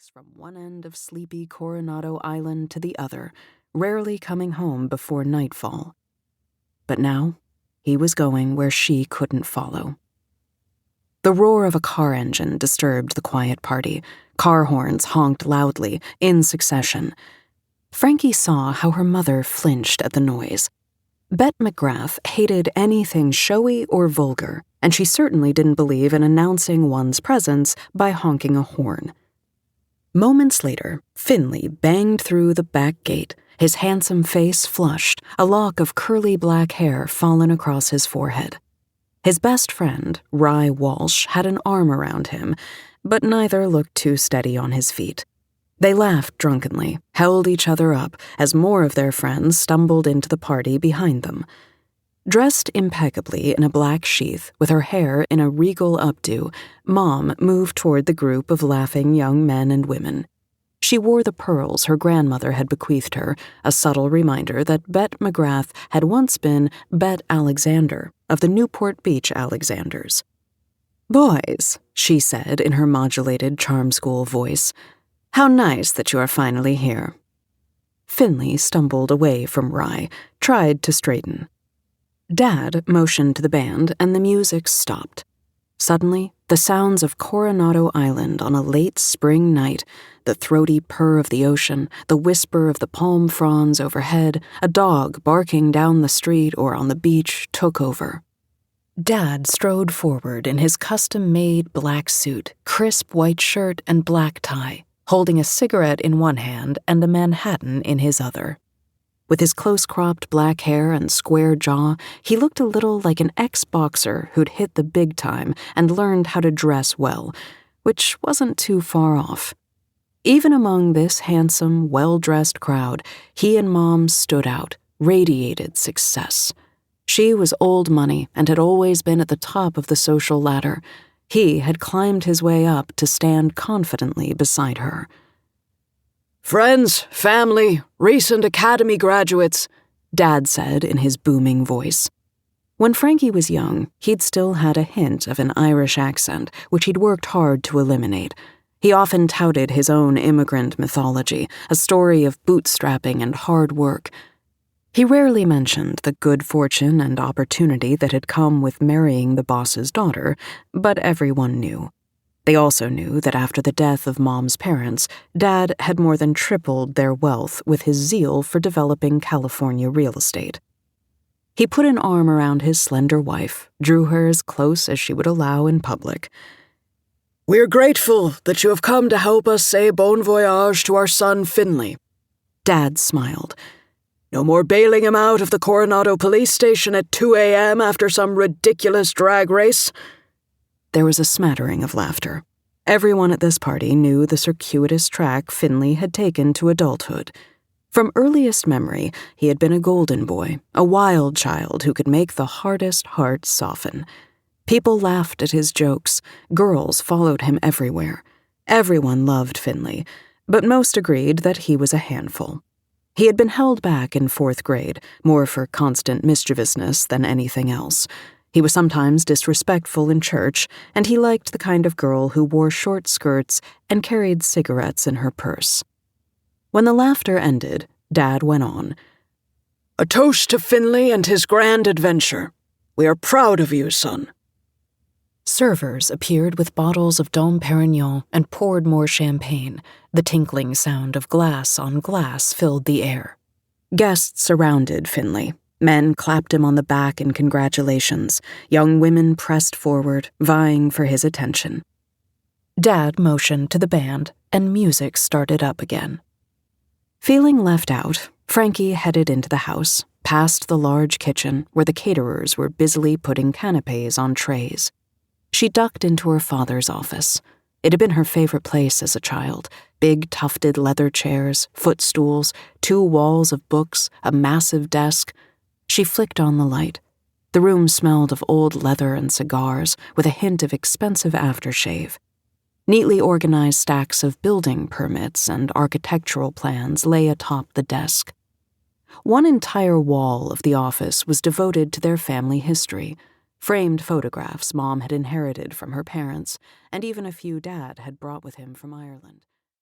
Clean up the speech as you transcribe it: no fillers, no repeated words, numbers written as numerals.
bikes from one end of sleepy Coronado Island to the other, rarely coming home before nightfall. But now, he was going where she couldn't follow. The roar of a car engine disturbed the quiet party. Car horns honked loudly, in succession. Frankie saw how her mother flinched at the noise. Bet McGrath hated anything showy or vulgar, and she certainly didn't believe in announcing one's presence by honking a horn. Moments later, Finley banged through the back gate, his handsome face flushed, a lock of curly black hair fallen across his forehead. His best friend, Rye Walsh, had an arm around him, but neither looked too steady on his feet. They laughed drunkenly, held each other up as more of their friends stumbled into the party behind them. Dressed impeccably in a black sheath, with her hair in a regal updo, Mom moved toward the group of laughing young men and women. She wore the pearls her grandmother had bequeathed her, a subtle reminder that Bet McGrath had once been Bet Alexander of the Newport Beach Alexanders. "Boys," she said in her modulated charm school voice, "how nice that you are finally here." Finley stumbled away from Rye, tried to straighten. Dad motioned to the band, and the music stopped. Suddenly, the sounds of Coronado Island on a late spring night, the throaty purr of the ocean, the whisper of the palm fronds overhead, a dog barking down the street or on the beach took over. Dad strode forward in his custom-made black suit, crisp white shirt, and black tie, holding a cigarette in one hand and a Manhattan in his other. With his close-cropped black hair and square jaw, he looked a little like an ex-boxer who'd hit the big time and learned how to dress well, which wasn't too far off. Even among this handsome, well-dressed crowd, he and Mom stood out, radiated success. She was old money and had always been at the top of the social ladder. He had climbed his way up to stand confidently beside her. "Friends, family, recent academy graduates," Dad said in his booming voice. When Frankie was young, he'd still had a hint of an Irish accent, which he'd worked hard to eliminate. He often touted his own immigrant mythology, a story of bootstrapping and hard work. He rarely mentioned the good fortune and opportunity that had come with marrying the boss's daughter, but everyone knew. They also knew that after the death of Mom's parents, Dad had more than tripled their wealth with his zeal for developing California real estate. He put an arm around his slender wife, drew her as close as she would allow in public. "We're grateful that you have come to help us say bon voyage to our son Finley." Dad smiled. "No more bailing him out of the Coronado police station at 2 a.m. after some ridiculous drag race." There was a smattering of laughter. Everyone at this party knew the circuitous track Finley had taken to adulthood. From earliest memory, he had been a golden boy, a wild child who could make the hardest heart soften. People laughed at his jokes. Girls followed him everywhere. Everyone loved Finley, but most agreed that he was a handful. He had been held back in 4th grade, more for constant mischievousness than anything else. He was sometimes disrespectful in church, and he liked the kind of girl who wore short skirts and carried cigarettes in her purse. When the laughter ended, Dad went on. "A toast to Finley and his grand adventure. We are proud of you, son." Servers appeared with bottles of Dom Perignon and poured more champagne. The tinkling sound of glass on glass filled the air. Guests surrounded Finley. Men clapped him on the back in congratulations. Young women pressed forward, vying for his attention. Dad motioned to the band, and music started up again. Feeling left out, Frankie headed into the house, past the large kitchen where the caterers were busily putting canapes on trays. She ducked into her father's office. It had been her favorite place as a child. Big tufted leather chairs, footstools, 2 walls of books, a massive desk. She flicked on the light. The room smelled of old leather and cigars, with a hint of expensive aftershave. Neatly organized stacks of building permits and architectural plans lay atop the desk. One entire wall of the office was devoted to their family history, framed photographs Mom had inherited from her parents, and even a few Dad had brought with him from Ireland.